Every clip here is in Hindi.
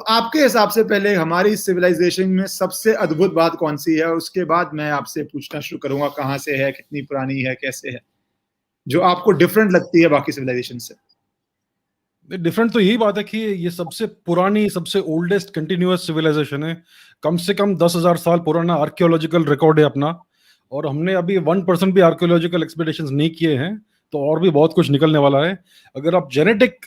आपके हिसाब से पहले हमारी सिविलाइजेशन में सबसे अद्भुत बात कौन सी है, और उसके बाद मैं आपसे पूछना शुरू करूंगा कहाँ से है, कितनी पुरानी है, कैसे है, जो आपको डिफरेंट लगती है बाकी सिविलाइजेशन से। डिफरेंट तो यही बात है कि ये सबसे पुरानी, सबसे ओल्डेस्ट कंटिन्यूअस सिविलाइजेशन है। कम से कम 10,000 साल पुराना आर्कियोलॉजिकल रिकॉर्ड है अपना। और हमने अभी 1% भी आर्कियोलॉजिकल एक्सपेडिशंस नहीं किए हैं, तो और भी बहुत कुछ निकलने वाला है। अगर आप जेनेटिक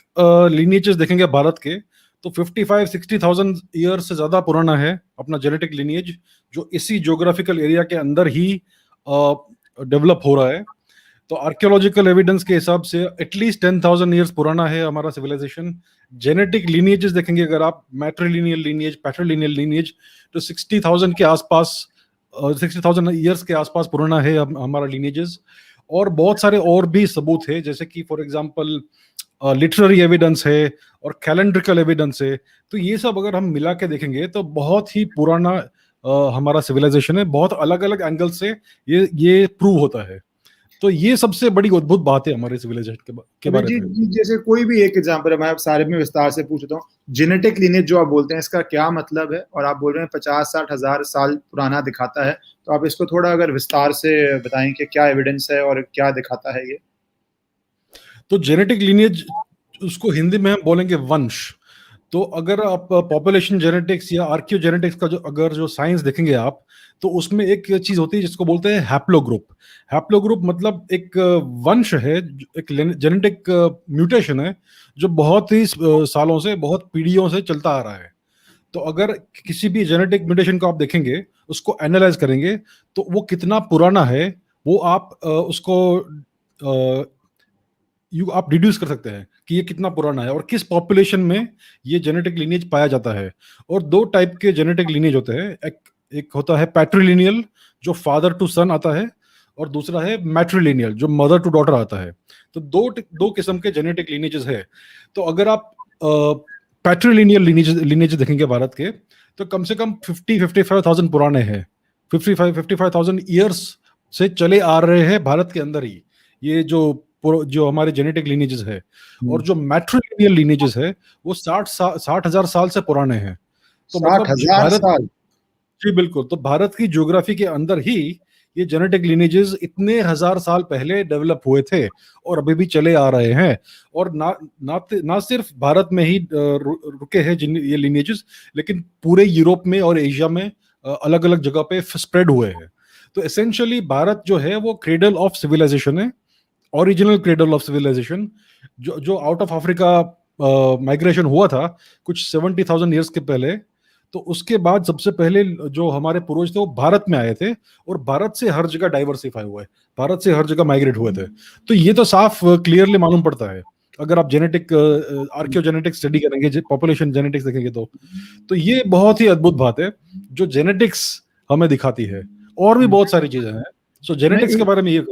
लिनिएजेस देखेंगे भारत के, तो 55-60,000 ईयर से ज्यादा पुराना है अपना जेनेटिक लिनिएज, जो इसी ज्योग्राफिकल एरिया के अंदर ही डेवलप हो रहा है। तो आर्कियोलॉजिकल एविडेंस के हिसाब से एटलीस्ट 10,000 ईयर्स पुराना है हमारा सिविलाइजेशन। जेनेटिक लीनिएजेस देखेंगे अगर आप, मैट्रिलिनियल लीनिएज, पैट्रिलिनियल लीनिएज, तो 60,000 के आसपास, 60,000 ईयर्स के आसपास पुराना है हमारा लीनिएजेस। और बहुत सारे और भी सबूत है, जैसे कि फॉर एग्जांपल लिटरेरी एविडेंस है और कैलेंड्रिकल एविडेंस है। तो ये सब अगर हम मिला के देखेंगे तो बहुत ही पुराना हमारा सिविलाइजेशन है। बहुत अलग अलग एंगल से ये प्रूव होता है। तो ये सबसे बड़ी अद्भुत बात है हमारे सिविलाइजेशन के बारे में। जैसे कोई भी एक एग्जांपल है, मैं सारे में विस्तार से पूछता हूँ। जेनेटिक लिनेज जो आप बोलते हैं, इसका क्या मतलब है? और आप बोल रहे हैं 50-60 हजार साल पुराना दिखाता है, तो आप इसको थोड़ा अगर विस्तार से बताएं कि क्या एविडेंस है और क्या दिखाता है ये। तो जेनेटिक लिनेज, उसको हिंदी में हम बोलेंगे वंश। तो अगर आप पॉपुलेशन जेनेटिक्स या आर्कियो जेनेटिक्स का जो साइंस देखेंगे आप, तो उसमें एक चीज होती है जिसको बोलते हैं हैप्लोग्रुप। हैप्लोग्रुप मतलब एक वंश है, एक जेनेटिक म्यूटेशन है, जो बहुत ही सालों से, बहुत पीढ़ियों से चलता आ रहा है। तो अगर किसी भी जेनेटिक म्यूटेशन को आप देखेंगे, उसको एनालाइज करेंगे, तो वो कितना पुराना है, वो आप उसको आप डिड्यूस कर सकते हैं कि ये कितना पुराना है और किस पॉपुलेशन में ये जेनेटिक लिनिएज पाया जाता है। और दो टाइप के जेनेटिक लिनिएज होते हैं। एक होता है पैट्रिलिनियल, जो फादर टू सन आता है, और दूसरा है मैट्रिलिनियल, जो मदर टू डॉटर आता है। तो दो किस्म के जेनेटिक लिनिएजेस है। तो अगर आप पैट्रिलिनियल लिनिएज देखेंगे भारत के, तो कम से कम 50-55,000 पुराने हैं। 55,000 ईयर्स से चले आ रहे हैं भारत के अंदर ही, ये जो हमारे जेनेटिक लिनेजेस है। और जो मैट्रिलिनियल लिनेजेस है, वो 60,000 साल से पुराने हैं। तो 60,000 साल? जी बिल्कुल। तो भारत की ज्योग्राफी के अंदर ही ये जेनेटिक लिनेजेस इतने हजार साल पहले डेवलप हुए थे और अभी भी चले आ रहे हैं। और ना सिर्फ भारत में ही रुके हैं जिन ये लिनेजेस, लेकिन पूरे यूरोप में और एशिया में अलग अलग जगह पे स्प्रेड हुए हैं। तो एसेंशियली भारत जो है वो क्रेडल ऑफ सिविलाइजेशन है, ओरिजिनल क्रेडल ऑफ सिविलाइजेशन, जो आउट ऑफ अफ्रीका माइग्रेशन हुआ था कुछ 70,000 ईयर्स के पहले। तो उसके बाद सबसे पहले जो हमारे पूर्वज थे वो भारत में आए थे, और भारत से हर जगह डाइवर्सिफाई हुए, भारत से हर जगह माइग्रेट हुए थे। तो ये तो साफ क्लियरली मालूम पड़ता है अगर आप जेनेटिक आर्कियोजेनेटिक्स स्टडी करेंगे, पॉपुलेशन जेनेटिक्स देखेंगे। तो ये बहुत ही अद्भुत बात है जो जेनेटिक्स हमें दिखाती है। और भी बहुत सारी चीजें हैं। सो जेनेटिक्स के बारे में ये